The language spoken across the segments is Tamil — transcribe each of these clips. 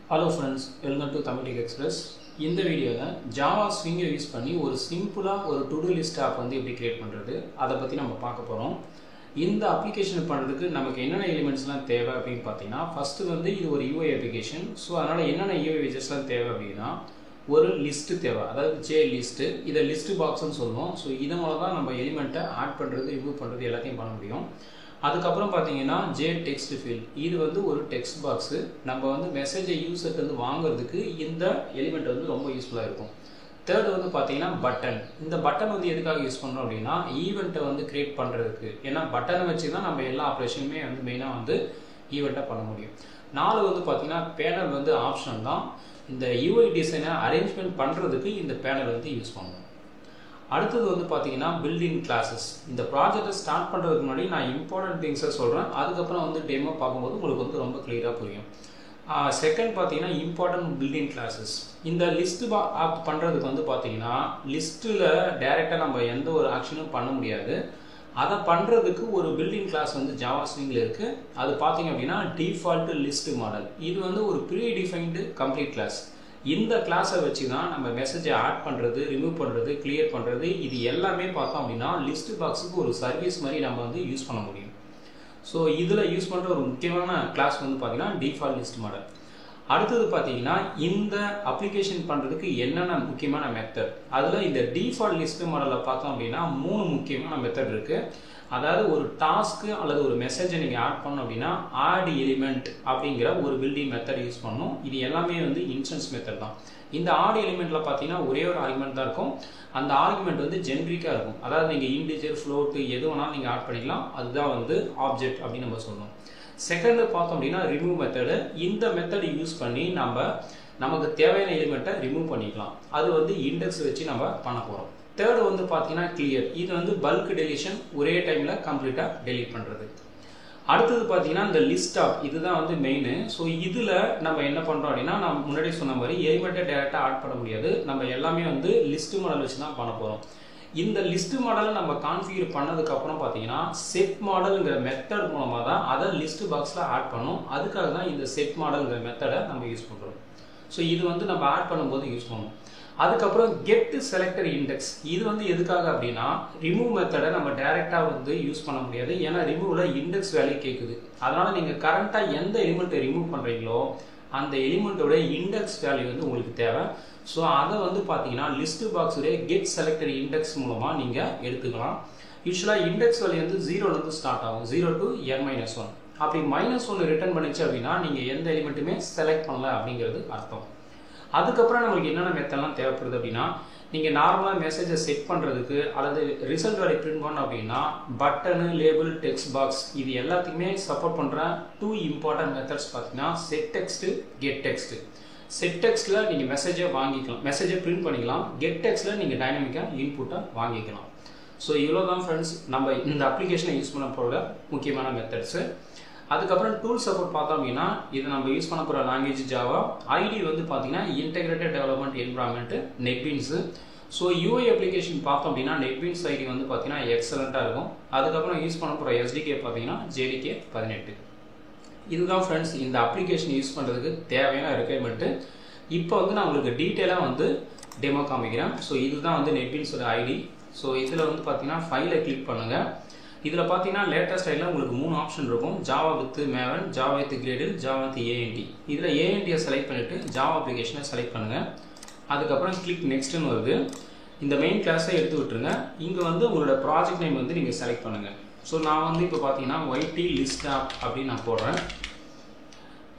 Hello friends, welcome to Tamil Tech Express. இந்த வீடியோல Java Swing யூஸ் பண்ணி ஒரு சிம்பிளா ஒரு to-do list app வந்து எப்படி கிரியேட் பண்றது அத பத்தி நம்ம பார்க்க போறோம். இந்த அப்ளிகேஷன் பண்றதுக்கு நமக்கு என்னென்ன எலிமெண்ட்ஸ்லாம் தேவை அப்படினு பாத்தீங்கன்னா ஃபர்ஸ்ட் வந்து இது ஒரு UI அப்ளிகேஷன். சோ அதனால என்னென்ன UI widgetsலாம் தேவை அப்படினா ஒரு லிஸ்ட் தேவை. அதாவது J லிஸ்ட். இத லிஸ்ட் பாக்ஸ்னு சொல்லுவோம். சோ இத மூலமா தான் நம்ம எலிமெண்ட்டை ஆட் பண்றது, ரிமூவ் பண்றது எல்லாத்தையும் பண்ண முடியும். அதுக்கு அப்புறம் பாத்தீங்கன்னா J text field. இது வந்து ஒரு டெக்ஸ்ட் பாக்ஸ். நம்ம வந்து மெசேஜை யூசர்ட்ட இருந்து வாங்குறதுக்கு இந்த எலிமெண்ட் வந்து ரொம்ப யூஸ்ஃபுல்லா இருக்கும். தேர்ட் வந்து பாத்தீங்கன்னா பட்டன். இந்த பட்டன் வந்து எதுக்காக யூஸ் பண்றோம் அப்படினா ஈவென்ட்டை வந்து கிரியேட் பண்றதுக்கு. ஏன்னா பட்டனை வச்சு தான் நம்ம எல்லா ஆபரேஷனுமே வந்து மெயினா வந்து ஈவென்ட்டை பண்ண முடியும். நாலு வந்து பாத்தீங்கன்னா பேனல் வந்து ஆப்ஷன் தான். இந்த UI டிசைனை அரேஞ்ச்மென்ட் பண்றதுக்கு இந்த பேனல் வந்து யூஸ் பண்ணுவோம். அடுத்தது வந்து பாத்தீங்கன்னா built-in classes. இந்த ப்ராஜெக்ட்டை ஸ்டார்ட் பண்றதுக்கு முன்னாடி நான் இம்பார்ட்டன்ட் திங்ஸை சொல்றேன். அதுக்கு அப்புறம் வந்து டெமோ பாக்கும்போது உங்களுக்கு வந்து ரொம்ப கிளியரா புரியும். செகண்ட் பாத்தீங்கன்னா இம்பார்ட்டன்ட் built-in classes. இந்த லிஸ்ட் ஆப் பண்றதுக்கு வந்து பாத்தீங்கன்னா லிஸ்ட்ல டைரக்ட்டா நம்ம எந்த ஒரு ஆக்ஷனும் பண்ண முடியாது. அத பண்றதுக்கு ஒரு built-in class வந்து Java Swingல இருக்கு. அது பாத்தீங்க அப்படினா default list model. இது வந்து ஒரு pre-defined complete class. இந்த கிளாஸை வச்சு தான் நம்ம மெசேஜை ஆட் பண்றது, ரிமூவ் பண்றது, கிளியர் பண்றது இது எல்லாமே பார்த்தோம் அப்படின்னா லிஸ்ட் பாக்ஸுக்கு ஒரு சர்வீஸ் மாதிரி நம்ம வந்து யூஸ் பண்ண முடியும். ஸோ இதில் யூஸ் பண்ணுற ஒரு முக்கியமான கிளாஸ் வந்து பார்த்தீங்கன்னா டிஃபால்ட் லிஸ்ட் மாடல். அடுத்தது பார்த்தீங்கன்னா இந்த அப்ளிகேஷன் பண்ணுறதுக்கு என்னென்ன முக்கியமான மெத்தட், அதில் இந்த டிஃபால்ட் லிஸ்ட் மாடலில் பார்த்தோம் அப்படின்னா 3 முக்கியமான மெத்தட் இருக்குது. அதாவது ஒரு டாஸ்க்கு அல்லது ஒரு மெசேஜை நீங்கள் ஆட் பண்ணணும் அப்படின்னா ஆட் எலிமெண்ட் அப்படிங்கிற ஒரு பில்டிங் மெத்தட் யூஸ் பண்ணணும். இது எல்லாமே வந்து இன்ஸ்டன்ஸ் மெத்தட் தான். இந்த ஆட் எலிமெண்ட்ல பார்த்தீங்கன்னா ஒரே ஒரு ஆர்குமெண்ட் தான் இருக்கும். அந்த ஆர்குமெண்ட் வந்து ஜெனரிக்காக இருக்கும். அதாவது நீங்கள் இன்டிஜர், ஃப்ளோட் எது வேணாலும் நீங்கள் ஆட் பண்ணிக்கலாம். அதுதான் வந்து ஆப்ஜெக்ட் அப்படின்னு நம்ம சொல்லணும். செகண்ட் பார்த்தோம் அப்படின்னா ரிமூவ் மெத்தடு. இந்த மெத்தட் யூஸ் பண்ணி நமக்கு தேவையான எலிமெண்ட்டை ரிமூவ் பண்ணிக்கலாம். அது வந்து இண்டெக்ஸ் வச்சு நம்ம பண்ண போகிறோம். தேர்ட் வந்து பார்த்தீங்கன்னா கிளியர். இது வந்து பல்க் டெலிஷன், ஒரே டைமில் கம்ப்ளீட்டாக டெலீட் பண்ணுறது. அடுத்தது பார்த்தீங்கன்னா இந்த லிஸ்ட் ஆப், இதுதான் வந்து மெயின். ஸோ இதில் நம்ம என்ன பண்ணுறோம் அப்படின்னா நான் முன்னாடி சொன்ன மாதிரி எலிமெண்ட்டை டேரெக்டாக ஆட் பண்ண முடியாது. நம்ம எல்லாமே வந்து லிஸ்ட் மாடல் வச்சு தான் பண்ண போகிறோம். இந்த லிஸ்ட் மாடலை நம்ம கான்ஃபிகர் பண்ணதுக்கு அப்புறம் பார்த்தீங்கன்னா செட் மாடல்ங்கிற மெத்தட் மூலமாக தான் அதை லிஸ்ட் பாக்ஸில் ஆட் பண்ணணும். அதுக்காக தான் இந்த செட் மாடல்ங்கிற மெத்தடை நம்ம யூஸ் பண்ணுறோம். ஸோ இது வந்து நம்ம ஆட் பண்ணும்போது யூஸ் பண்ணுவோம். அதுக்கப்புறம் கெட் செலக்டர் இண்டெக்ஸ். இது வந்து எதுக்காக அப்படின்னா ரிமூவ் மெத்தடை நம்ம டைரெக்டாக வந்து யூஸ் பண்ண முடியாது. ஏன்னா ரிமூவ்ல இண்டெக்ஸ் வேல்யூ கேட்குது. அதனால நீங்கள் கரண்ட்டாக எந்த எலிமெண்ட்டை ரிமூவ் பண்ணுறீங்களோ அந்த எலிமெண்ட்டோட இண்டெக்ஸ் வேல்யூ வந்து உங்களுக்கு தேவை. ஸோ அதை வந்து பார்த்தீங்கன்னா லிஸ்ட் பாக்ஸுடைய கெட் செலக்டர் இண்டெக்ஸ் மூலமாக நீங்கள் எடுத்துக்கலாம். யூஸ்வலாக இண்டெக்ஸ் வேல்யூ வந்து 0லேருந்து ஸ்டார்ட் ஆகும். 0 to n-1. அப்படி -1 ரிட்டர்ன் பண்ணிச்சு அப்படின்னா நீங்கள் எந்த எலிமெண்ட்டுமே செலக்ட் பண்ணல அப்படிங்கிறது அர்த்தம். அதுக்கப்புறம் நம்மளுக்கு என்னென்ன மெத்தட்லாம் தேவைப்படுது அப்படின்னா நீங்கள் நார்மலாக மெசேஜை செட் பண்ணுறதுக்கு அல்லது ரிசல்ட் வேல்யூ பிரிண்ட் பண்ணணும் அப்படின்னா பட்டனு, லேபிள், டெக்ஸ்ட் பாக்ஸ் இது எல்லாத்துக்குமே சப்போர்ட் பண்ணுற 2 இம்பார்ட்டன்ட் மெத்தட்ஸ் பார்த்தீங்கன்னா set text, get text. Set டெக்ஸ்ட்டில் நீங்கள் மெசேஜை வாங்கிக்கலாம், மெசேஜை பிரிண்ட் பண்ணிக்கலாம். கெட் டெக்ஸ்ட்டில் நீங்கள் டைனமிக்காக இன்புட்டை வாங்கிக்கலாம். ஸோ இவ்வளோ தான் ஃப்ரெண்ட்ஸ் நம்ம இந்த அப்ளிகேஷனை யூஸ் பண்ண போகிற முக்கியமான மெத்தட்ஸு. அதுக்கப்புறம் டூல் சப்போர்ட் பார்த்தோம் அப்படின்னா இது நம்ம யூஸ் பண்ண போகிற லாங்குவேஜ் ஜாவா. ஐடி வந்து பார்த்தீங்கன்னா integrated development environment NetBeans. So UI application பார்த்தோம் அப்படின்னா நெட்பீன்ஸ் ஐடி வந்து பார்த்தீங்கன்னா எக்ஸலண்ட்டாக இருக்கும். அதுக்கப்புறம் யூஸ் பண்ண போகிற SDK பார்த்தீங்கன்னா JDK 18. இதுதான் ஃப்ரெண்ட்ஸ் இந்த அப்ளிகேஷன் யூஸ் பண்ணுறதுக்கு தேவையான ரெக்குயர்மெண்ட்டு. இப்போ வந்து நான் உங்களுக்கு டீட்டெயிலாக வந்து டெமோ காமிக்கிறேன். ஸோ இதுதான் வந்து நெட்பீன்ஸோட ஐடி. ஸோ இதில் வந்து பார்த்தீங்கன்னா ஃபைலை கிளிக் பண்ணுங்கள். இதில் பார்த்தீங்கன்னா லேட்டஸ்ட் ஸ்டைலில் உங்களுக்கு 3 ஆப்ஷன் இருக்கும். Java with Maven, Java with Gradle, Java with ANT. இதில் ANTயை செலக்ட் பண்ணிவிட்டு ஜாவா அப்ளிகேஷனை செலக்ட் பண்ணுங்கள். அதுக்கப்புறம் கிளிக் நெக்ஸ்ட்னு வருது. இந்த மெயின் கிளாஸை எடுத்து விட்டுருங்க. இங்கே வந்து உங்களோட ப்ராஜெக்ட் நேம் வந்து நீங்கள் செலக்ட் பண்ணுங்கள். ஸோ நான் வந்து இப்போ பார்த்தீங்கன்னா YT லிஸ்ட் ஆப் அப்படின்னு நான் போடுறேன்.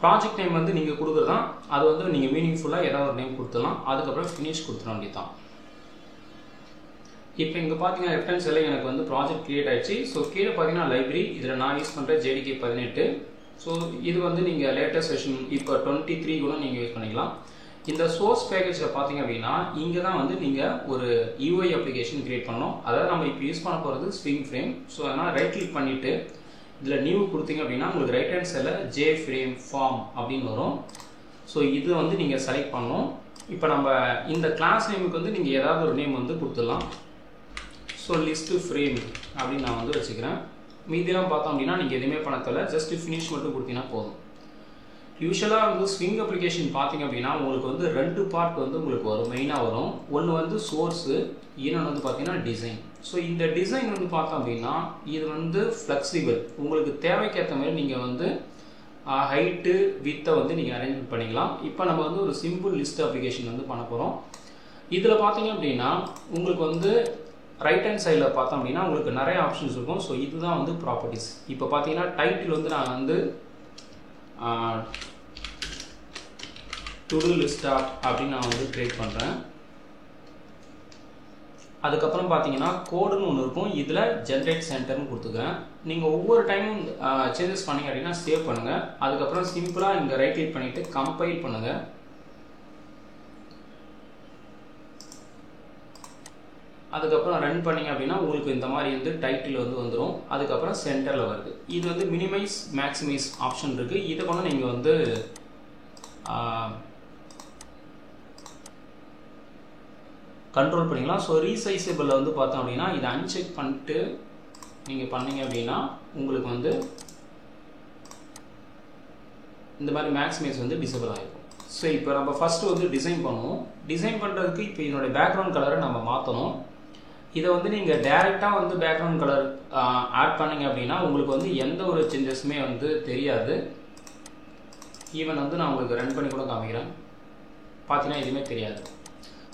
ப்ராஜெக்ட் நேம் வந்து நீங்கள் கொடுக்குறதான், அது வந்து நீங்கள் மீனிங்ஃபுல்லாக ஏதாவது ஒரு நேம் கொடுத்துடலாம். அதுக்கப்புறம் ஃபினிஷ் கொடுத்துட வேண்டியதான். இப்போ இங்கே பார்த்தீங்கன்னா ரெஃபரன்ஸ் எல்லாம் எனக்கு வந்து ப்ராஜெக்ட் கிரியேட் ஆயிடுச்சு. ஸோ கீழே பார்த்தீங்கன்னா லைப்ரரி, இதில் நான் யூஸ் பண்ணுற JDK 18. ஸோ இது வந்து நீங்கள் லேட்டஸ்ட் வெர்ஷன் இப்போ 23 கூட நீங்கள் யூஸ் பண்ணிக்கலாம். இந்த சோர்ஸ் பேக்கேஜில் பார்த்தீங்க அப்படின்னா இங்கே தான் வந்து நீங்கள் ஒரு UI அப்ளிகேஷன் கிரியேட் பண்ணணும். அதாவது நம்ம இப்போ யூஸ் பண்ண போகிறது ஸ்விங் ஃப்ரேம். ஸோ அதனால் ரைட் கிளிக் பண்ணிவிட்டு இதில் நியூ கொடுத்தீங்க அப்படின்னா உங்களுக்கு ரைட் ஹேண்ட் சைடில் JFrame ஃபார்ம் அப்படின்னு வரும். ஸோ இது வந்து நீங்கள் செலக்ட் பண்ணணும். இப்போ நம்ம இந்த கிளாஸ் நேமுக்கு வந்து நீங்கள் ஏதாவது ஒரு நேம் வந்து கொடுத்துடலாம். ஸோ லிஸ்ட்டு ஃப்ரேம் அப்படின்னு நான் வந்து வச்சுக்கிறேன். மீதியெல்லாம் பார்த்தோம் அப்படின்னா நீங்கள் எதுவுமே பண்ண தேவை, ஜஸ்ட் ஃபினிஷ் மட்டும் கொடுத்தீங்கன்னா போதும். யூஷுவலாக வந்து ஸ்விங் அப்ளிகேஷன் பார்த்தீங்க அப்படின்னா உங்களுக்கு வந்து 2 பார்ட் வந்து உங்களுக்கு வரும், மெயினாக வரும். ஒன்று வந்து சோர்ஸு, இன்னொன்று வந்து பார்த்தீங்கன்னா டிசைன். ஸோ இந்த டிசைன் வந்து பார்த்தோம் அப்படின்னா இது வந்து ஃப்ளெக்சிபிள், உங்களுக்கு தேவைக்கேற்ற மாதிரி நீங்கள் வந்து ஹைட்டு வித்தை வந்து நீங்கள் அரேஞ்ச்மெண்ட் பண்ணிக்கலாம். இப்போ நம்ம வந்து ஒரு சிம்பிள் லிஸ்ட் அப்ளிகேஷன் வந்து பண்ண போகிறோம். இதில் பார்த்தீங்க அப்படின்னா உங்களுக்கு வந்து ரைட் ஹேண்ட் சைடில் பார்த்தோம் அப்படின்னா உங்களுக்கு நிறைய ஆப்ஷன்ஸ் இருக்கும். ஸோ இதுதான் வந்து ப்ராப்பர்ட்டிஸ். இப்போ பார்த்தீங்கன்னா டைட்டில் வந்து நான் வந்து டு டூ லிஸ்ட் ஆப் அப்படின்னு நான் வந்து கிரியேட் பண்ணுறேன். அதுக்கப்புறம் பார்த்தீங்கன்னா கோடுன்னு ஒன்று இருக்கும், இதில் ஜென்ரேட் சென்டர்னு கொடுத்துக்கிறேன். நீங்கள் ஒவ்வொரு டைமும் சேஞ்சஸ் பண்ணிங்க அப்படின்னா சேவ் பண்ணுங்கள். அதுக்கப்புறம் சிம்பிளாக இங்கே ரைட் கிளிக் பண்ணிவிட்டு கம்பைல் பண்ணுங்கள். அதுக்கப்புறம் ரன் பண்ணிங்க அப்படின்னா உங்களுக்கு இந்த மாதிரி வந்து டைட்டில் வந்து வந்துடும். அதுக்கப்புறம் சென்டரில் வருது. இது வந்து மினிமைஸ் மேக்ஸிமைஸ் ஆப்ஷன் இருக்குது. இதை கூட நீங்கள் வந்து கண்ட்ரோல் பண்ணிக்கலாம். ஸோ ரீசைசபிளில் வந்து பார்த்தோம் அப்படின்னா இதை அன்செக் பண்ணிட்டு நீங்கள் பண்ணீங்க அப்படின்னா உங்களுக்கு வந்து இந்த மாதிரி மேக்ஸிமைஸ் வந்து டிசபிள் ஆகிருக்கும். ஸோ இப்போ நம்ம ஃபஸ்ட்டு வந்து டிசைன் பண்ணுவோம். டிசைன் பண்ணுறதுக்கு இப்போ என்னோடய பேக்ரவுண்ட் கலரை நம்ம மாற்றணும். இதை வந்து நீங்கள் டைரெக்டாக வந்து பேக்ரவுண்ட் கலர் ஆட் பண்ணிங்க அப்படின்னா உங்களுக்கு வந்து எந்த ஒரு சேஞ்சஸுமே வந்து தெரியாது. ஈவன் வந்து நான் உங்களுக்கு ரன் பண்ணி கூட காமிக்கிறேன், பார்த்தீங்கன்னா எதுவுமே தெரியாது.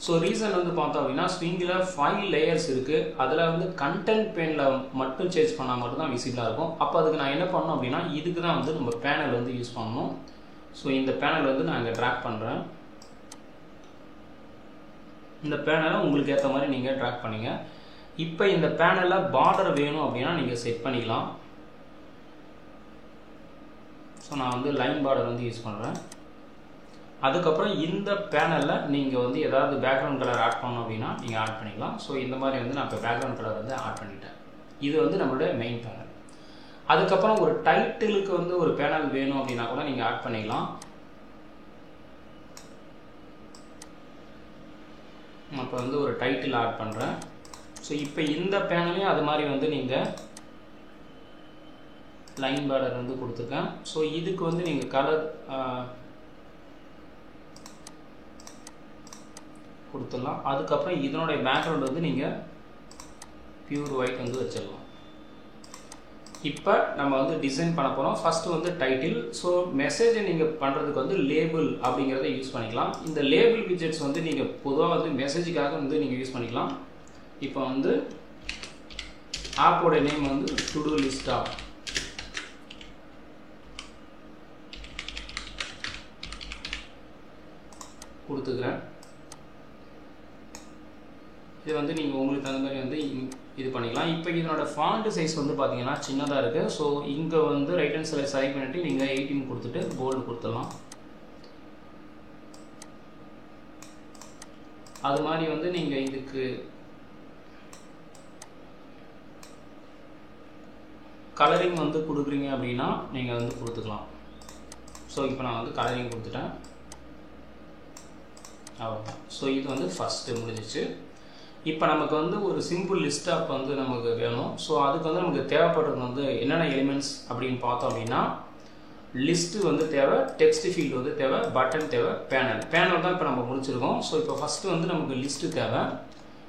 ஸோ ரீசன் வந்து பார்த்தோம் அப்படின்னா ஸ்விங்கில் 5 லேயர்ஸ் இருக்குது. அதில் வந்து கண்டென்ட் பேனில் மட்டும் சேஞ்ச் பண்ணால் மட்டும்தான் விசிபிளாக இருக்கும். அப்போ அதுக்கு நான் என்ன பண்ணணும் அப்படின்னா இதுக்கு தான் வந்து நம்ம பேனல் வந்து யூஸ் பண்ணணும். ஸோ இந்த பேனல் வந்து நான் இங்கே ட்ராக் பண்ணுறேன். இந்த பேனலை உங்களுக்கு ஏற்ற மாதிரி நீங்கள் ட்ராக் பண்ணிங்க. இப்போ இந்த பேனலில் பார்டர் வேணும் அப்படின்னா நீங்கள் செட் பண்ணிக்கலாம். ஸோ நான் வந்து லைன் பார்டர் வந்து யூஸ் பண்ணுறேன். அதுக்கப்புறம் இந்த பேனலில் நீங்கள் வந்து ஏதாவது பேக்ரவுண்ட் கலர் ஆட் பண்ணணும் அப்படின்னா நீங்கள் ஆட் பண்ணிக்கலாம். ஸோ இந்த மாதிரி வந்து நான் இப்போ பேக்ரவுண்ட் கலர் வந்து ஆட் பண்ணிட்டேன். இது வந்து நம்மளுடைய மெயின் பேனல். அதுக்கப்புறம் ஒரு டைட்டிலுக்கு வந்து ஒரு பேனல் வேணும் அப்படின்னா கூட நீங்கள் ஆட் பண்ணிக்கலாம். இப்போ வந்து ஒரு டைட்டில் ஆட் பண்ணுறேன். ஸோ இப்போ இந்த பேனலையும் அது மாதிரி வந்து நீங்கள் லைன் பார்டர் வந்து கொடுத்துருக்கேன். ஸோ இதுக்கு வந்து நீங்கள் கலர் கொடுத்துடலாம். அதுக்கப்புறம் இதனுடைய பேக்ரவுண்ட் வந்து நீங்கள் பியூர் ஒயிட் வந்து வச்சிடலாம். இப்போ நம்ம வந்து டிசைன் பண்ண போகிறோம். ஃபஸ்ட்டு வந்து டைட்டில். ஸோ மெசேஜை நீங்கள் பண்ணுறதுக்கு வந்து லேபிள் அப்படிங்கிறத யூஸ் பண்ணிக்கலாம். இந்த லேபிள் விஜெட்ஸ் வந்து நீங்கள் பொதுவாக வந்து மெசேஜுக்காக வந்து நீங்கள் யூஸ் பண்ணிக்கலாம். இப்போ வந்து ஆப்போட நேம் வந்து டு டூ லிஸ்ட் ஆப் கொடுத்துக்கிறேன். இது வந்து நீங்கள் உங்களுக்கு தகுந்த மாதிரி வந்து இது பண்ணிக்கலாம். இப்போ இதனோட ஃபாண்ட் சைஸ் வந்து பார்த்தீங்கன்னா சின்னதாக இருக்குது. ஸோ இங்கே வந்து ரைட் ஹேண்ட் சைடில் செலக்ட் பண்ணிவிட்டு நீங்கள் 18 கொடுத்துட்டு போல்டு கொடுத்துடலாம். அது மாதிரி வந்து நீங்கள் இதுக்கு கலரிங் வந்து கொடுக்குறீங்க அப்படின்னா நீங்கள் வந்து கொடுத்துக்கலாம். ஸோ இப்போ நான் வந்து கலரிங் கொடுத்துட்டேன். அவ்வளோதான். ஸோ இது வந்து ஃபஸ்ட்டு முடிஞ்சிச்சு. இப்போ நமக்கு வந்து ஒரு சிம்பிள் லிஸ்ட் ஆப் வந்து நமக்கு வேணும். ஸோ அதுக்கு வந்து நமக்கு தேவைப்படுறது வந்து என்னென்ன எலிமெண்ட்ஸ் அப்படின்னு பார்த்தோம் அப்படின்னா லிஸ்ட்டு வந்து தேவை, டெக்ஸ்ட் ஃபீல்டு வந்து தேவை, பட்டன் தேவை, பேனல் தான் இப்போ நம்ம முடிச்சிருக்கோம். ஸோ இப்போ ஃபஸ்ட்டு வந்து நமக்கு லிஸ்ட்டு தேவை.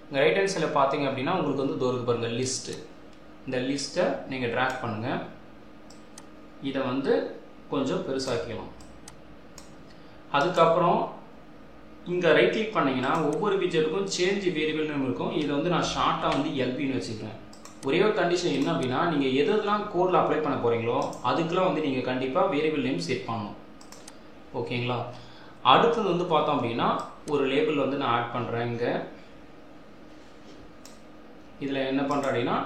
இங்கே ரைட் ஹேண்ட் சைடில் பார்த்தீங்க அப்படின்னா உங்களுக்கு வந்து தோருக்கு பாருங்கள் லிஸ்ட்டு. இந்த லிஸ்ட்டை நீங்கள் ட்ராக் பண்ணுங்கள். இதை வந்து கொஞ்சம் பெருசாக்கிக்கலாம். அதுக்கப்புறம் இங்கே ரைட் கிளிக் பண்ணிங்கன்னா ஒவ்வொரு விஜெட்டுக்கும் சேஞ்ச் வேரியபிள்னு இருக்கும். இதை வந்து நான் ஷார்ட்டாக வந்து எல்பின்னு வச்சுக்கிறேன். ஒரே ஒரு கண்டிஷன் என்ன அப்படின்னா நீங்கள் எதெல்லாம் கோடில் அப்ளை பண்ண போகிறீங்களோ அதுக்கெலாம் வந்து நீங்கள் கண்டிப்பாக வேரியபிள் நேம் செட் பண்ணணும். ஓகேங்களா? அடுத்தது வந்து பார்த்தோம் அப்படின்னா ஒரு லேபிள் வந்து நான் ஆட் பண்ணுறேன். இங்கே இதில் என்ன பண்ணுறேன் அப்படின்னா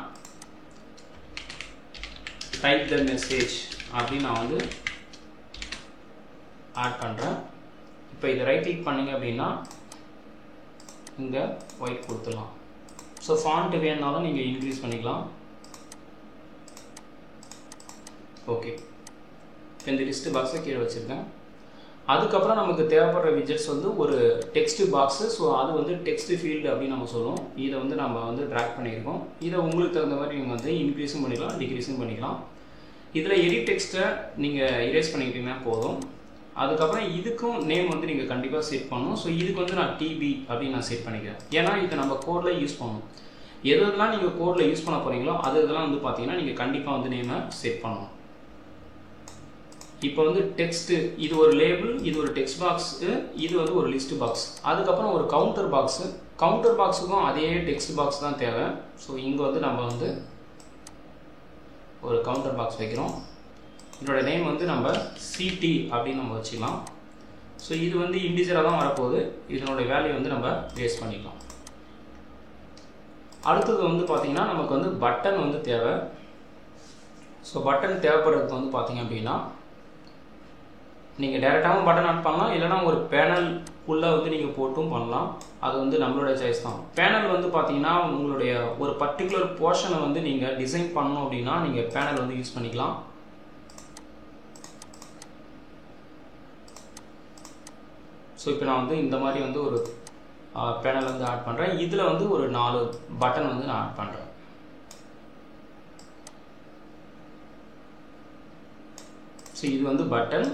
டைப் த மெசேஜ் அப்படின்னு நான் வந்து ஆட் பண்ணுறேன். இப்போ இதை ரைட் கிளிக் பண்ணிங்க அப்படின்னா இங்கே ஒயிட் கொடுத்துடலாம். ஸோ ஃபாண்ட் வேணுனாலும் நீங்கள் இன்க்ரீஸ் பண்ணிக்கலாம். ஓகே, இப்போ இந்த லிஸ்ட்டு பாக்ஸை கீழே வச்சுருக்கேன். அதுக்கப்புறம் நமக்கு தேவைப்படுற விஜெட்ஸ் வந்து ஒரு டெக்ஸ்ட் பாக்ஸு. ஸோ அது வந்து டெக்ஸ்ட் ஃபீல்டு அப்படின்னு நம்ம சொல்லுவோம். இதை வந்து நம்ம வந்து ட்ராக் பண்ணியிருக்கோம். இதை உங்களுக்கு தகுந்த மாதிரி நீங்கள் வந்து இன்க்ரீஸும் பண்ணிக்கலாம், டிக்ரீஸும் பண்ணிக்கலாம். இதில் எடிட் டெக்ஸ்ட்டை நீங்கள் இரேஸ் பண்ணிக்கிட்டீங்கன்னா போதும். அதுக்கப்புறம் இதுக்கும் நேம் வந்து நீங்கள் கண்டிப்பாக செட் பண்ணணும். ஸோ இதுக்கு வந்து நான் டிபி அப்படின்னு நான் செட் பண்ணிக்கிறேன். ஏன்னா இது நம்ம கோடில் யூஸ் பண்ணணும். எதெல்லாம் நீங்கள் கோடில் யூஸ் பண்ண போகிறீங்களோ அது இதெல்லாம் வந்து பார்த்தீங்கன்னா நீங்கள் கண்டிப்பாக வந்து நேமை செட் பண்ணணும். இப்போ வந்து டெக்ஸ்ட்டு, இது ஒரு லேபிள், இது ஒரு டெக்ஸ்ட் பாக்ஸு, இது வந்து ஒரு லிஸ்ட் பாக்ஸ். அதுக்கப்புறம் ஒரு கவுண்டர் பாக்ஸு. கவுண்டர் பாக்ஸுக்கும் அதே டெக்ஸ்ட் பாக்ஸ் தான் தேவை. ஸோ இங்கே வந்து நம்ம வந்து ஒரு கவுண்டர் பாக்ஸ் வைக்கிறோம். இதோட நேம் வந்து நம்ம சிடி அப்படின்னு நம்ம வச்சுக்கலாம். ஸோ இது வந்து இண்டிஜராக தான் வரப்போகுது. இதனோட வேல்யூ வந்து நம்ம பேஸ் பண்ணிக்கலாம். அடுத்தது வந்து பார்த்தீங்கன்னா நமக்கு வந்து பட்டன் வந்து தேவை. ஸோ பட்டன் தேவைப்படுறது வந்து பார்த்தீங்க அப்படின்னா நீங்கள் டேரெக்டாகவும் பட்டன் ஆட் பண்ணலாம், இல்லைனா ஒரு பேனல் உள்ளே வந்து நீங்கள் போட்டும் பண்ணலாம். அது வந்து நம்மளோட சாய்ஸ் தான். பேனல் வந்து பார்த்தீங்கன்னா உங்களுடைய ஒரு பர்டிகுலர் போர்ஷனை வந்து நீங்கள் டிசைன் பண்ணணும் அப்படின்னா நீங்கள் பேனல் வந்து யூஸ் பண்ணிக்கலாம். ஸோ இப்போ நான் வந்து இந்த மாதிரி வந்து ஒரு பேனல் வந்து ஆட் பண்ணுறேன். இதில் வந்து ஒரு 4 பட்டன் வந்து நான் ஆட் பண்ணுறேன். ஸோ இது வந்து பட்டன்.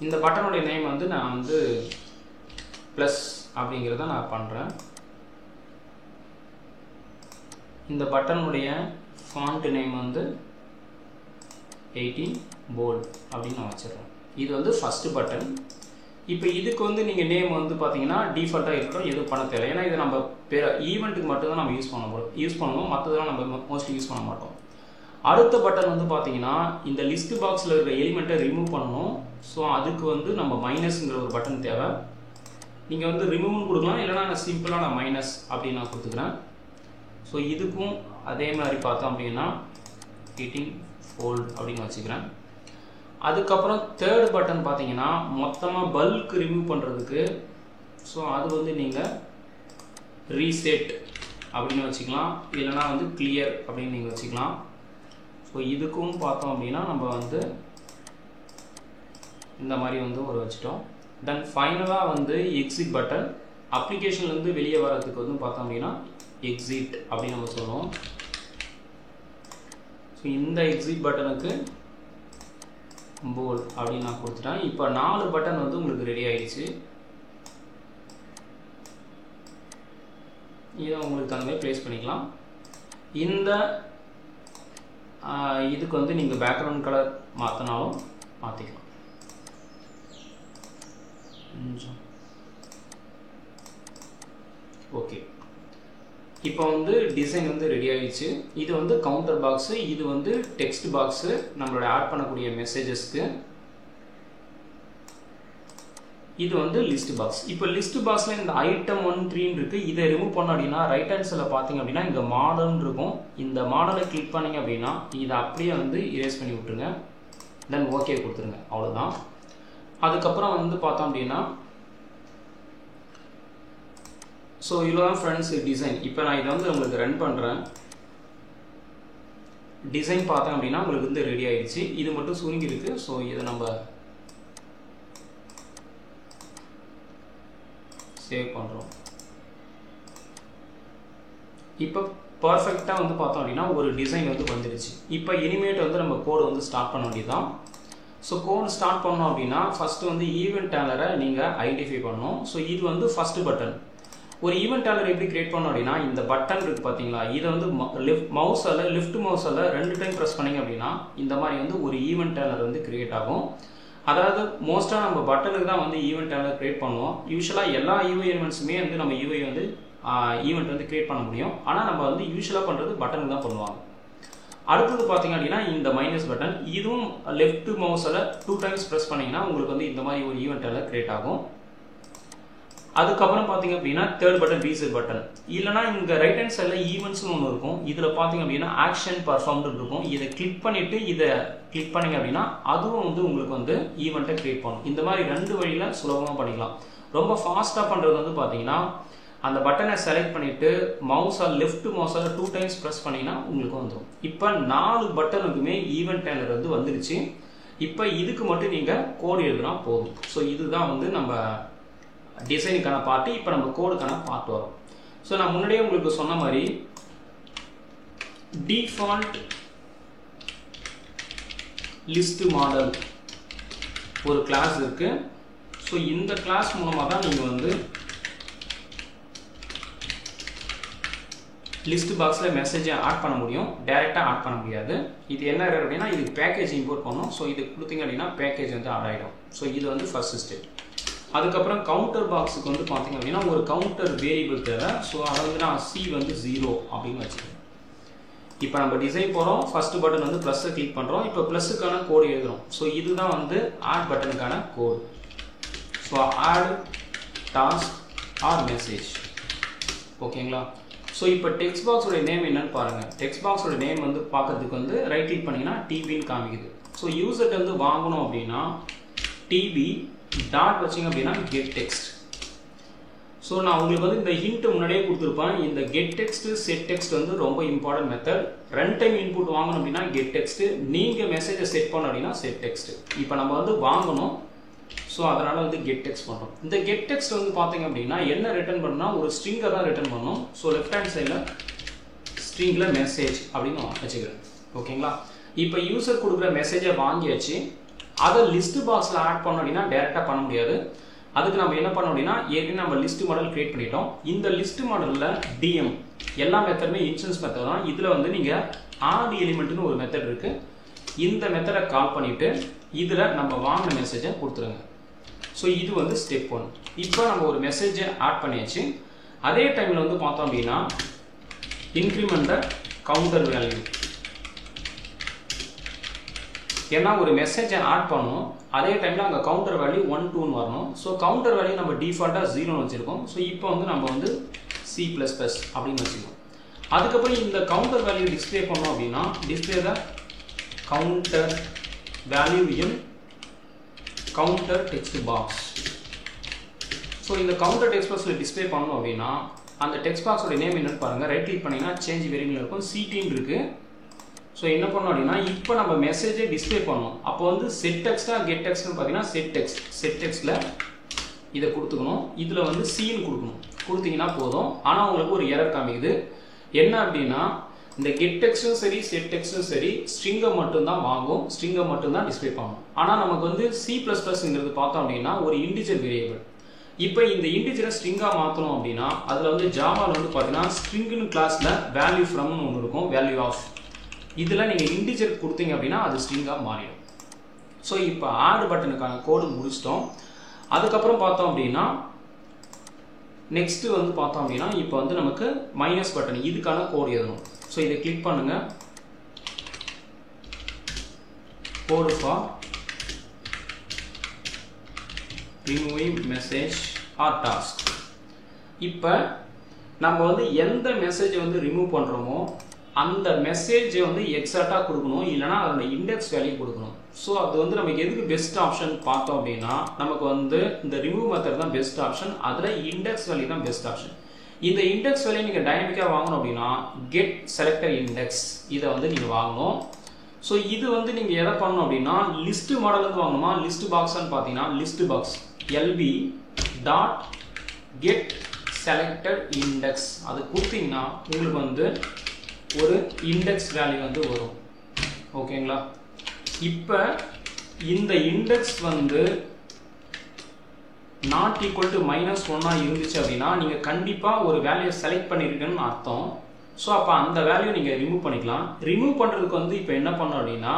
இந்த பட்டனுடைய நேம் வந்து நான் வந்து ப்ளஸ் அப்படிங்கிறத நான் பண்ணுறேன். இந்த பட்டனுடைய ஃபாண்ட் நேம் வந்து 18 போல்ட் அப்படின்னு நான் வச்சிடுறேன். இது வந்து ஃபஸ்ட்டு பட்டன். இப்போ இதுக்கு வந்து நீங்கள் நேம் வந்து பார்த்தீங்கன்னா டிஃபால்ட்டாக இருக்கட்டும், எதுவும் பண்ண தேவை. ஏன்னா இது நம்ம ஈவெண்ட்டுக்கு மட்டும்தான் நம்ம யூஸ் பண்ணுவோம். மற்றதெல்லாம் நம்ம மோஸ்ட்லி யூஸ் பண்ண மாட்டோம். அடுத்த பட்டன் வந்து பார்த்தீங்கன்னா இந்த லிஸ்ட் பாக்ஸில் இருக்கிற எலிமெண்ட்டை ரிமூவ் பண்ணணும். ஸோ அதுக்கு வந்து நம்ம மைனஸ்ங்கிற ஒரு பட்டன் தேவை. நீங்கள் வந்து ரிமூவ்னு கொடுக்கலாம், இல்லைனா நான் சிம்பிளாக நான் மைனஸ் அப்படின்னு நான் கொடுத்துக்கிறேன். ஸோ இதுக்கும் அதே மாதிரி பார்த்தோம் அப்படின்னா 18 ஃபோல்ட் அப்படின்னு வச்சுக்கிறேன். அதுக்கப்புறம் தேர்ட் பட்டன் பார்த்தீங்கன்னா மொத்தமாக பல்க் ரிமூவ் பண்ணுறதுக்கு. ஸோ அது வந்து நீங்கள் ரீசெட் அப்படின்னு வச்சுக்கலாம், இல்லைனா வந்து கிளியர் அப்படின்னு நீங்கள் வச்சுக்கலாம். ஸோ இதுக்கும் பார்த்தோம் அப்படின்னா நம்ம வந்து இந்த மாதிரி வந்து ஒரு வச்சுட்டோம். தென் ஃபைனலாக வந்து எக்ஸிட் பட்டன். அப்ளிகேஷன்லேருந்து வெளியே வர்றதுக்கு வந்து பார்த்தோம் அப்படின்னா எக்ஸிட் அப்படின்னு நம்ம சொல்லுவோம். ஸோ இந்த எக்ஸிட் பட்டனுக்கு போல்ட் அப்படின்னு நான் கொடுத்துட்டேன். இப்போ 4 பட்டன் வந்து உங்களுக்கு ரெடி ஆயிடுச்சு. இதை உங்களுக்கு அந்த மாதிரி ப்ளேஸ் பண்ணிக்கலாம். இந்த இதுக்கு வந்து நீங்கள் பேக்ரவுண்ட் கலர் மாற்றினாலும் மாற்றிக்கலாம். ஓகே, இப்போ வந்து டிசைன் வந்து ரெடி ஆகிடுச்சு. இது வந்து கவுண்டர் பாக்ஸு, இது வந்து டெக்ஸ்ட் பாக்ஸு நம்மளோட ஆட் பண்ணக்கூடிய மெசேஜஸ்க்கு. இது வந்து லிஸ்ட் பாக்ஸ். இப்போ லிஸ்ட் பாக்ஸில் இந்த ஐட்டம் 1 3 இருக்குது. இதை ரிமூவ் பண்ணோம் அப்படின்னா ரைட் ஹேண்ட் சைடில் பார்த்தீங்க அப்படின்னா இங்கே மாடல்னு இருக்கும். இந்த மாடலை கிளிக் பண்ணிங்க அப்படின்னா இதை அப்படியே வந்து இரேஸ் பண்ணி விட்டுருங்க. தென் ஓகே கொடுத்துருங்க, அவ்வளோதான். அதுக்கப்புறம் வந்து பார்த்தோம் அப்படின்னா ஸோ இவ்வளோ தான் ஃப்ரெண்ட்ஸ் டிசைன். இப்போ நான் இதை வந்து உங்களுக்கு ரன் பண்ணுறேன். டிசைன் பார்த்தோம் அப்படின்னா உங்களுக்கு வந்து ரெடி ஆகிடுச்சு. இது மட்டும் சுருங்கி இருக்குது. ஸோ இதை நம்ம சேவ் பண்ணுறோம். இப்போ பர்ஃபெக்டாக வந்து பார்த்தோம் அப்படின்னா ஒரு டிசைன் வந்து வந்துடுச்சு. இப்போ இனிமேட் வந்து நம்ம கோடு வந்து ஸ்டார்ட் பண்ண வேண்டியதுதான். ஸோ கோடு ஸ்டார்ட் பண்ணோம் அப்படின்னா ஃபஸ்ட்டு வந்து ஈவெண்ட் டேலரை நீங்கள் ஐடென்டிஃபை பண்ணணும். ஸோ இது வந்து ஃபஸ்ட்டு பட்டன். ஒரு ஈவெண்ட் டேலர் எப்படி கிரியேட் பண்ணோம் அப்படின்னா இந்த பட்டன் இருக்குது பார்த்தீங்களா, இதை வந்து லெஃப்ட் மவுஸால் 2 டைம் ப்ரெஸ் பண்ணிங்க அப்படின்னா இந்த மாதிரி வந்து ஒரு ஈவெண்ட் டேலர் வந்து கிரியேட் ஆகும். அதாவது மோஸ்ட்டாக நம்ம பட்டனுக்கு தான் வந்து ஈவெண்ட் டேலர் கிரியேட் பண்ணுவோம். யூஸ்வலாக எல்லா யூஐ எலிமெண்ட்ஸுமே வந்து நம்ம யூஐ வந்து ஈவெண்ட் வந்து கிரியேட் பண்ண முடியும். ஆனால் நம்ம வந்து யூஸ்வலாக பண்ணுறது பட்டனுக்கு தான் பண்ணுவாங்க. அடுத்தது பார்த்தீங்க அப்படின்னா இந்த மைனஸ் பட்டன், இதுவும் லெஃப்ட் மவுஸால் 2 டைம்ஸ் ப்ரெஸ் பண்ணிங்கன்னா உங்களுக்கு வந்து இந்த மாதிரி ஒரு ஈவெண்ட் டேலர் கிரியேட் ஆகும். அதுக்கப்புறம் பார்த்தீங்க அப்படின்னா தேர்ட் பட்டன் ரீசெட் பட்டன். இல்லைனா இங்கே ரைட் ஹேண்ட் சைடில் ஈவெண்ட்ஸ்னு ஒன்று இருக்கும். இதில் பார்த்தீங்க அப்படின்னா ஆக்ஷன் பர்ஃபார்ம்டு இருக்கும். இதை கிளிக் பண்ணிவிட்டு இதை கிளிக் பண்ணிங்க அப்படின்னா அதுவும் வந்து உங்களுக்கு வந்து ஈவெண்ட்டை கிரியேட் பண்ணும். இந்த மாதிரி 2 வழியில் சுலபமாக பண்ணிக்கலாம். ரொம்ப ஃபாஸ்ட்டாக பண்ணுறது வந்து பார்த்தீங்கன்னா அந்த பட்டனை செலக்ட் பண்ணிவிட்டு மவுஸால் லெஃப்ட் மவுஸால் 2 டைம்ஸ் ப்ரெஸ் பண்ணிங்கன்னா உங்களுக்கு வந்துடும். இப்போ 4 பட்டனுக்குமே ஈவெண்ட் டேலர் வந்து வந்துடுச்சு. இப்போ இதுக்கு மட்டும் நீங்கள் கோடு எழுதுனா போதும். ஸோ இதுதான் வந்து நம்ம டிசைனுக்கான பார்ட்டு. இப்போ நம்ம கோடுக்கான பார்ட் வரும். ஸோ நான் முன்னாடியே உங்களுக்கு சொன்ன மாதிரி டிஃபால்ட் லிஸ்ட் மாடல் ஒரு கிளாஸ் இருக்கு. ஸோ இந்த கிளாஸ் மூலமாக தான் நீங்கள் வந்து லிஸ்ட் பாக்ஸில் மெசேஜை ஆட் பண்ண முடியும், டைரெக்டாக ஆட் பண்ண முடியாது. இது என்ன அப்படின்னா இது பேக்கேஜ் இம்போர்ட் பண்ணணும். ஸோ இது கொடுத்தீங்க அப்படின்னா பேக்கேஜ் வந்து ஆட் ஆகிடும். ஸோ இது வந்து ஃபர்ஸ்ட் ஸ்டெப். அதுக்கப்புறம் கவுண்டர் பாக்ஸுக்கு வந்து பார்த்தீங்க அப்படின்னா ஒரு கவுண்டர் வேரியபிள் தேவை. ஸோ அதை வந்து நான் C வந்து 0 அப்படின்னு வச்சுக்கிறேன். இப்போ நம்ம டிசைன் போகிறோம், ஃபர்ஸ்ட் பட்டன் வந்து ப்ளஸ்ஸை கிளிக் பண்ணுறோம். இப்போ ப்ளஸ்ஸுக்கான கோடு எழுதுகிறோம். ஸோ இதுதான் வந்து ஆட் பட்டனுக்கான code. So add task or message. ஓகேங்களா? ஸோ இப்போ டெக்ஸ்ட் பாக்ஸோட நேம் என்னன்னு பாருங்கள். டெக்ஸ்ட் பாக்ஸோட நேம் வந்து பார்க்கறதுக்கு வந்து ரைட் கிளிக் பண்ணிங்கன்னா டிபின்னு காமிக்குது. ஸோ யூசர்கிட்ட வந்து வாங்கணும் அப்படின்னா டிபி டாட் வச்சிங்க அப்படின்னா கெட் டெக்ஸ்ட். ஸோ நான் உங்களுக்கு வந்து இந்த ஹிண்ட் முன்னாடியே கொடுத்துருப்பேன். இந்த கெட் டெக்ஸ்ட் செட் டெக்ஸ்ட் வந்து ரொம்ப important method. Run time input வாங்கணும் அப்படின்னா கெட் டெக்ஸ்ட், நீங்கள் மெசேஜை செட் பண்ண அப்படின்னா செட் டெக்ஸ்ட். இப்போ நம்ம வந்து வாங்கணும், ஸோ அதனால் வந்து கெட் டெக்ஸ்ட் பண்ணுறோம். இந்த கெட் டெக்ஸ்ட் வந்து பார்த்தீங்க அப்படின்னா என்ன ரிட்டர்ன் பண்ணால் ஒரு ஸ்ட்ரிங்கை தான் ரிட்டர்ன் பண்ணணும். ஸோ லெஃப்ட் ஹேண்ட் சைடில் ஸ்ட்ரிங்கில் மெசேஜ் அப்படின்னு வச்சுக்கிறேன். ஓகேங்களா? இப்போ யூசர் கொடுக்குற மெசேஜை வாங்கியாச்சு. அதை லிஸ்ட் பாக்ஸில் ஆட் பண்ணோம் அப்படின்னா டேரெக்டாக பண்ண முடியாது. அதுக்கு நம்ம என்ன பண்ணோம் அப்படின்னா ஏற்கனவே நம்ம லிஸ்ட் மாடல் கிரியேட் பண்ணிட்டோம். இந்த லிஸ்ட் மாடலில் டிஎம் எல்லா மெத்தடுமே இன்ஸ்டன்ஸ் மெத்தட் தான். இதில் வந்து நீங்கள் ஆட் எலிமெண்ட்னு ஒரு மெத்தட் இருக்குது. இந்த மெத்தடை கால் பண்ணிவிட்டு இதில் நம்ம வாங்கின மெசேஜை கொடுத்துருங்க. ஸோ இது வந்து ஸ்டெப் 1. இப்போ நம்ம ஒரு மெசேஜை ஆட் பண்ணியாச்சு. அதே டைமில் வந்து பார்த்தோம் அப்படின்னா இன்க்ரிமெண்ட் கவுண்டர் வேல்யூ. ஏன்னா ஒரு மெசேஜை ஆட் பண்ணணும், அதே டைமில் அங்கே கவுண்டர் வேல்யூ 1 2ன்னு வரணும். ஸோ கவுண்டர் வேல்யூ நம்ம டிஃபால்ட்டாக 0ன்னு வச்சுருக்கோம். ஸோ இப்போ வந்து நம்ம வந்து C++ அப்படின்னு வச்சுக்கோம். அதுக்கப்புறம் இந்த கவுண்டர் வேல்யூ டிஸ்பிளே பண்ணோம் அப்படின்னா display the counter value in counter text box. So இந்த கவுண்டர் டெக்ஸ்ட் பாக்ஸில் டிஸ்பிளே பண்ணணும் அப்படின்னா அந்த டெக்ஸ்ட் பாக்ஸோட நேம் என்னன்னு பாருங்கள். ரைட் கிளிக் பண்ணிங்கன்னா சேஞ்ச் வேரியபிள் இருக்கும், CTன்னு இருக்குது. ஸோ என்ன பண்ணோம் அப்படின்னா இப்போ நம்ம மெசேஜை டிஸ்பிளே பண்ணணும். அப்போ வந்து செட் டெக்ஸ்ட்டாக கெட் டெக்ஸ்ட்னு பார்த்தீங்கன்னா செட் டெக்ஸ்ட்டில் இதை கொடுத்துக்கணும். இதில் வந்து Cன்னு கொடுக்கணும். கொடுத்தீங்கன்னா போதும். ஆனால் உங்களுக்கு ஒரு எரர் காமிக்குது. என்ன அப்படின்னா இந்த கெட் டெக்ஸ்ட்டும் சரி செட் டெக்ஸ்ட்டும் சரி ஸ்ட்ரிங்கை மட்டும்தான் வாங்கும், ஸ்ட்ரிங்கை மட்டும்தான் டிஸ்பிளே பண்ணணும். ஆனால் நமக்கு வந்து C++ங்கிறது பார்த்தோம் அப்படின்னா ஒரு இன்டிஜர் வேரியபிள். இப்போ இந்த இன்டிஜரை ஸ்ட்ரிங்காக மாற்றணும் அப்படின்னா அதில் வந்து ஜாவாவில் வந்து பார்த்தீங்கன்னா ஸ்ட்ரிங்னு கிளாஸில் வேல்யூ ஃப்ரம்னு ஒன்று இருக்கும், வேல்யூ ஆஃப். இதில் நீங்கள் இன்டிஜர் கொடுத்தீங்க அப்படின்னா அது ஸ்ட்ரிங்காக மாறிடும். ஸோ இப்போ ஆட் பட்டனுக்கான கோடு முடிச்சிட்டோம். அதுக்கப்புறம் பார்த்தோம் அப்படின்னா நெக்ஸ்ட்டு வந்து பார்த்தோம் அப்படின்னா இப்போ வந்து நமக்கு மைனஸ் பட்டன் இதுக்கான கோடு எழுதணும். ஸோ இதை கிளிக் பண்ணுங்கள். Code for removing message or task. இப்போ நம்ம வந்து எந்த மெசேஜை வந்து ரிமூவ் பண்ணுறோமோ அந்த மெசேஜை வந்து எக்ஸாக்டாக கொடுக்கணும், இல்லைனா அதோட இண்டெக்ஸ் வேல்யூ கொடுக்கணும். ஸோ அது வந்து நமக்கு எதுக்கு பெஸ்ட் ஆப்ஷன் பார்த்தோம் அப்படின்னா நமக்கு வந்து இந்த ரிமூவ் மெத்தட் தான் பெஸ்ட் ஆப்ஷன். அதில் இண்டெக்ஸ் வேல்யூ தான் பெஸ்ட் ஆப்ஷன். இந்த இண்டெக்ஸ் வேல்யூ நீங்கள் டைனமிக்காக வாங்கணும் அப்படின்னா கெட் செலக்டர் இண்டெக்ஸ் இதை வந்து நீங்கள் வாங்கணும். ஸோ இது வந்து நீங்கள் எதை பண்ணணும் அப்படின்னா லிஸ்ட் மாடலுக்கு வாங்கணுமா லிஸ்ட் பாக்ஸ்ன்னு பார்த்தீங்கன்னா list box LB dot get selected index அது கொடுத்தீங்கன்னா உங்களுக்கு வந்து ஒரு இண்டெக்ஸ் வேல்யூ வந்து வரும். ஓகேங்களா? இப்போ இந்த இண்டெக்ஸ் வந்து நாட் ஈக்குவல் டு -1 இருந்துச்சு அப்படின்னா நீங்கள் கண்டிப்பாக ஒரு வேல்யூ செலக்ட் பண்ணியிருக்கேன்னு அர்த்தம். ஸோ அப்போ அந்த வேல்யூ நீங்கள் ரிமூவ் பண்ணிக்கலாம். ரிமூவ் பண்ணுறதுக்கு வந்து இப்போ என்ன பண்ணோம் அப்படின்னா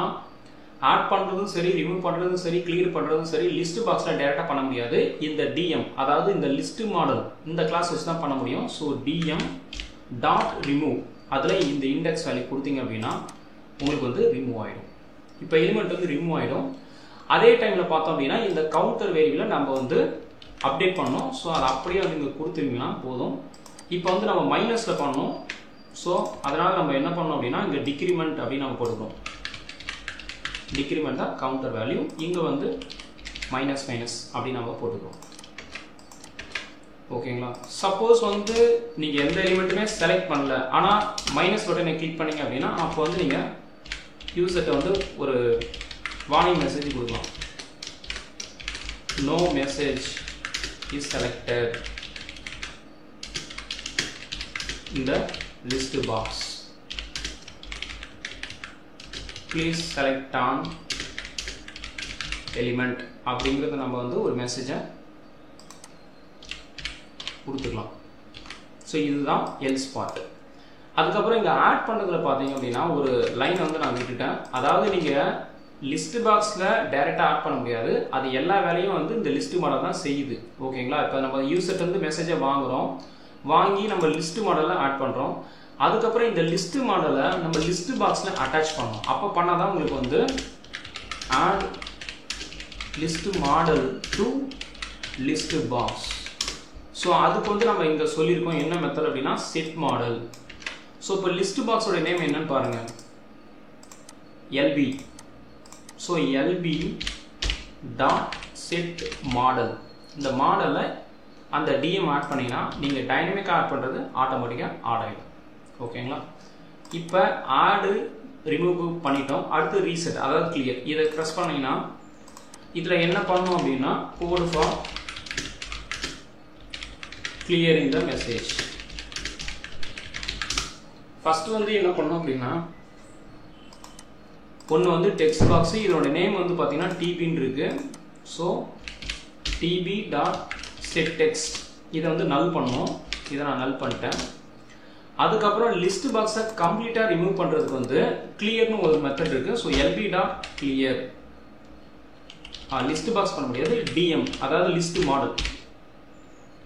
ஆட் பண்ணுறதும் சரி ரிமூவ் பண்ணுறதும் சரி கிளியர் பண்ணுறதும் சரி லிஸ்ட் பாக்ஸில் டேரெக்டாக பண்ண முடியாது. இந்த DM அதாவது இந்த லிஸ்ட் மாடல் இந்த கிளாஸ் வச்சு தான் பண்ண முடியும். ஸோ DM டாட் ரிமூவ் அதில் இந்த இண்டெக்ஸ் வேல்யூ கொடுத்தீங்க அப்படின்னா உங்களுக்கு வந்து ரிமூவ் ஆகிடும். இப்போ எலிமெண்ட் வந்து ரிமூவ் ஆகிடும். அதே டைமில் பார்த்தோம் அப்படின்னா இந்த கவுண்டர் வேரியபிளை நம்ம வந்து அப்டேட் பண்ணணும். ஸோ அதை அப்படியே வந்து இங்கே கொடுத்துருங்கன்னா போதும். இப்போ வந்து நம்ம மைனஸில் பண்ணணும். ஸோ அதனால் நம்ம என்ன பண்ணோம் அப்படின்னா இங்கே டிக்ரிமெண்ட் அப்படின்னு நம்ம போட்டுக்கோம். டிக்ரிமெண்ட் தான் கவுண்டர் வேல்யூ. இங்கே வந்து மைனஸ் அப்படின்னு நம்ம போட்டுக்கிறோம். ஓகேங்களா? சப்போஸ் வந்து நீங்கள் எந்த எலிமெண்ட்டுமே செலக்ட் பண்ணல ஆனால் மைனஸ் பட்டனை கிளிக் பண்ணீங்க அப்படின்னா அப்போ வந்து நீங்கள் யூசர்கிட்ட வந்து ஒரு வார்னிங் மெசேஜ் கொடுக்கலாம். நோ மெசேஜ் இஸ் செலக்டட் இந்த list box. Please select an element அப்படிங்கிறத நம்ம வந்து ஒரு மெசேஜை கொடுத்துக்கலாம். ஸோ இதுதான் எல்ஸ் பார்ட். அதுக்கப்புறம் இங்கே ஆட் பண்ணுறதுல பார்த்தீங்க அப்படின்னா ஒரு லைன் வந்து நான் விட்டுட்டேன். அதாவது நீங்கள் லிஸ்ட் பாக்ஸில் டைரெக்டாக ஆட் பண்ண முடியாது, அது எல்லா வேலையும் வந்து இந்த லிஸ்ட் மாடல் தான் செய்யுது. ஓகேங்களா? இப்போ நம்ம யூசர்ட்ட இருந்து மெசேஜை வாங்கி நம்ம லிஸ்ட் மாடலில் ஆட் பண்ணுறோம். அதுக்கப்புறம் இந்த லிஸ்ட் மாடலை நம்ம லிஸ்ட் பாக்ஸில் அட்டாச் பண்ணணும். அப்போ பண்ணால் தான் உங்களுக்கு வந்து add list model to list box. So அதுக்கு வந்து நம்ம இங்கே சொல்லியிருக்கோம் என்ன மெத்தட் அப்படின்னா செட் மாடல். ஸோ இப்போ லிஸ்ட் பாக்ஸோட நேம் என்னன்னு பாருங்கள், LB. So LB dot set model. இந்த மாடலில் அந்த டிஎம் ஆட் பண்ணிங்கன்னா நீங்கள் டைனமிக்காக ஆட் பண்ணுறது ஆட்டோமேட்டிக்காக ஆட் ஆகிடும். ஓகேங்களா? இப்போ ஆடு ரிமூவ் பண்ணிட்டோம். அடுத்து ரீசெட், அதாவது கிளியர். இதை ப்ரெஸ் பண்ணிங்கன்னா இதில் என்ன பண்ணணும் அப்படின்னா code for clearing the message. First வந்து என்ன பண்ணணும் அப்படின்னா ஒன்று வந்து டெக்ஸ்ட் பாக்ஸு, இதோட நேம் வந்து பார்த்தீங்கன்னா டிபின்னு இருக்கு. So DP dot set text இதை வந்து நல் பண்ணணும். இதை நான் நல் பண்ணிட்டேன். அதுக்கப்புறம் லிஸ்ட் பாக்ஸை கம்ப்ளீட்டாக ரிமூவ் பண்ணுறதுக்கு வந்து கிளியர்னு ஒரு மெத்தட் இருக்குது. So LB dot clear. List box பண்ண முடியாது, டிஎம் அதாவது லிஸ்ட் மாடல்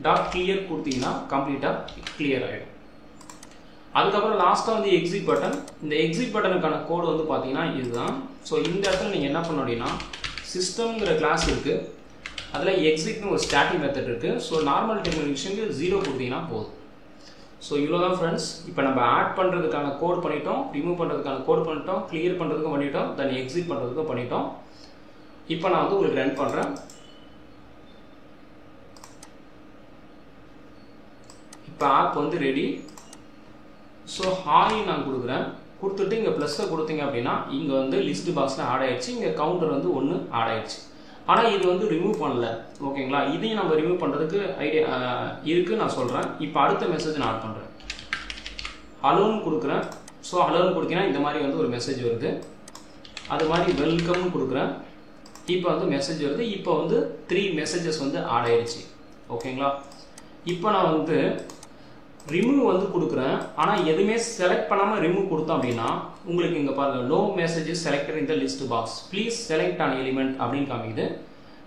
டாட் கிளியர் கொடுத்தீங்கன்னா கம்ப்ளீட்டாக கிளியர் ஆகிடும். அதுக்கப்புறம் லாஸ்ட்டாக வந்து எக்ஸிட் பட்டன். இந்த எக்ஸிட் பட்டனுக்கான கோடு வந்து பார்த்தீங்கன்னா இதுதான். ஸோ இந்த இடத்துல நீங்கள் என்ன பண்ணணும் அப்படின்னா சிஸ்டம்ங்கிற கிளாஸ் இருக்குது, அதில் எக்ஸிட்னு ஒரு ஸ்டாட்டிக் மெத்தட் இருக்குது. ஸோ நார்மல் டெர்மினேஷனுக்கு 0 கொடுத்தீங்கன்னா போதும். ஸோ இவ்வளோ தான் ஃப்ரெண்ட்ஸ். இப்போ நம்ம ஆட் பண்ணுறதுக்கான கோட் பண்ணிட்டோம், ரிமூவ் பண்ணுறதுக்கான கோட் பண்ணிட்டோம், கிளியர் பண்ணுறதுக்கும் பண்ணிட்டோம், தென் எக்ஸிட் பண்ணுறதுக்கும் பண்ணிட்டோம். இப்போ நான் வந்து உங்களுக்கு ரன் பண்ணுறேன். இப்போ ஆப் வந்து ரெடி. ஸோ ஹாய் நான் கொடுக்குறேன். கொடுத்துட்டு இங்கே ப்ளஸ்ஸை கொடுத்தீங்க அப்படின்னா இங்கே வந்து லிஸ்ட் பாக்ஸில் ஆட் ஆயிடுச்சு. இங்கே கவுண்டர் வந்து 1 ஆட் ஆயிடுச்சு. ஆனால் இது வந்து ரிமூவ் பண்ணல. ஓகேங்களா? இதையும் நம்ம ரிமூவ் பண்ணுறதுக்கு ஐடியா இருக்குது, நான் சொல்கிறேன். இப்போ அடுத்த மெசேஜ் நான் ஆட் பண்ணுறேன். ஹலோன்னு கொடுக்குறேன். ஸோ ஹலோன்னு கொடுத்தீங்கன்னா இந்த மாதிரி வந்து ஒரு மெசேஜ் வருது. அது மாதிரி வெல்கம்னு கொடுக்குறேன். இப்போ வந்து மெசேஜ் வருது. இப்போ வந்து 3 மெசேஜஸ் வந்து ஆட் ஆயிடுச்சு. ஓகேங்களா? இப்போ நான் வந்து ரிமூவ் வந்து கொடுக்குறேன். ஆனால் எதுவுமே செலக்ட் பண்ணாமல் ரிமூவ் கொடுத்தோம் அப்படின்னா உங்களுக்கு இங்கே பாருங்கள் no messages selected in the list box, please select an element அப்படின்னு காமிக்குது.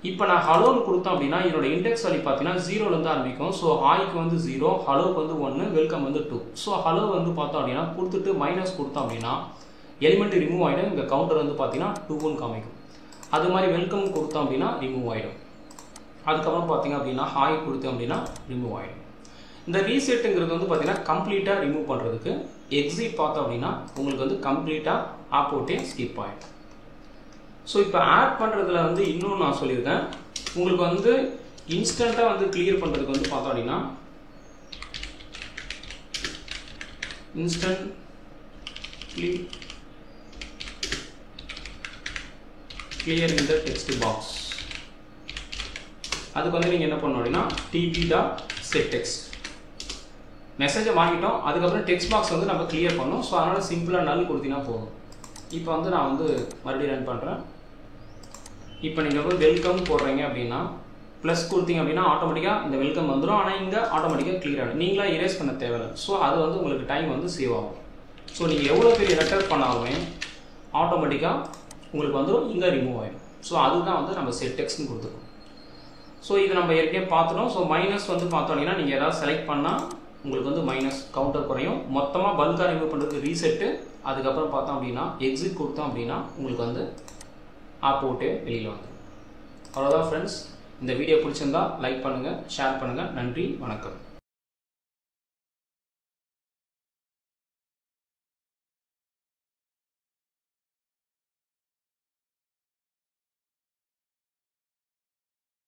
இப்போ நான் ஹலோன்னு கொடுத்தோம் அப்படின்னா இதோட இண்டெக்ஸ் வேல்யூ பார்த்தீங்கன்னா 0லேருந்து ஆரம்பிக்கும். ஸோ ஹாய்க்கு வந்து 0, ஹலோக்கு வந்து 1, வெல்கம் வந்து 2. ஸோ ஹலோ வந்து பார்த்தோம் அப்படின்னா கொடுத்துட்டு மைனஸ் கொடுத்தோம் அப்படின்னா எலிமெண்ட் ரிமூவ் ஆகிடும். இங்கே கவுண்டர் வந்து பார்த்தீங்கன்னா 2ன்னு காமிக்கும். அது மாதிரி வெல்கம் கொடுத்தோம் அப்படின்னா ரிமூவ் ஆகிடும். அதுக்கப்புறம் பார்த்தீங்க அப்படின்னா ஹாய் கொடுத்தோம் அப்படின்னா ரிமூவ் ஆகிடும். இந்த ரீசெட்டுங்கிறது வந்து பார்த்தீங்கன்னா கம்ப்ளீட்டாக ரிமூவ் பண்ணுறதுக்கு. எக்ஸிட் பார்த்தோம் அப்படின்னா உங்களுக்கு வந்து கம்ப்ளீட்டாக ஆப் அவுட்டே ஸ்கிப் ஆகிடும். ஸோ இப்போ ஆட் பண்ணுறதுல வந்து இன்னும் நான் சொல்லியிருக்கேன். உங்களுக்கு வந்து இன்ஸ்டண்ட்டாக வந்து கிளியர் பண்ணுறதுக்கு வந்து பார்த்தோம் அப்படின்னா இன்ஸ்டன்ட் கிளியர் இந்த டெக்ஸ்ட் பாக்ஸ். அதுக்கு வந்து நீங்கள் என்ன பண்ணணும் அப்படின்னா டிபி டாட் செட் டெக்ஸ்ட் மெசேஜை வாங்கிட்டோம். அதுக்கப்புறம் டெக்ஸ்ட் பாக்ஸ் வந்து நம்ம கிளியர் பண்ணோம். ஸோ அதனால் சிம்பிளாக நல் கொடுத்தீங்கன்னா போதும். இப்போ வந்து நான் வந்து மறுபடியும் ரன் பண்ணுறேன். இப்போ நீங்கள் வந்து வெல்கம் போடுறீங்க அப்படின்னா ப்ளஸ் கொடுத்தீங்க அப்படின்னா ஆட்டோமேட்டிக்காக இந்த வெல்கம் வந்துடும். ஆனால் இங்கே ஆட்டோமேட்டிக்காக கிளியர் ஆகிடும். நீங்களாக இரேஸ் பண்ண தேவையில்லை. ஸோ அது வந்து உங்களுக்கு டைம் வந்து சேவ் ஆகும். ஸோ நீங்கள் எவ்வளோ பெரிய லெட்டர் பண்ணாலுமே ஆட்டோமேட்டிக்காக உங்களுக்கு வந்துடும், இங்கே ரிமூவ் ஆகிடும். ஸோ அதுதான் வந்து நம்ம செட் டெக்ஸ்ட்னு கொடுத்துருக்கோம். ஸோ இது நம்ம ஏற்கனவே பார்த்துட்டோம். ஸோ மைனஸ் வந்து பார்த்தோம் அப்படின்னா நீங்கள் ஏதாவது செலக்ட் பண்ணால் உங்களுக்கு வந்து மைனஸ் கவுண்டர் குறையும். மொத்தமாக பல்காக ரிமூவ் பண்ணுறதுக்கு ரீசெட்டு. அதுக்கப்புறம் பார்த்தோம் அப்படின்னா எக்ஸிட் கொடுத்தோம் அப்படின்னா உங்களுக்கு வந்து ஆப் அவுட்டே வெளியில் வந்துடும். அவ்வளோதான் ஃப்ரெண்ட்ஸ். இந்த வீடியோ பிடிச்சிருந்தா லைக் பண்ணுங்கள், ஷேர் பண்ணுங்கள். நன்றி, வணக்கம்.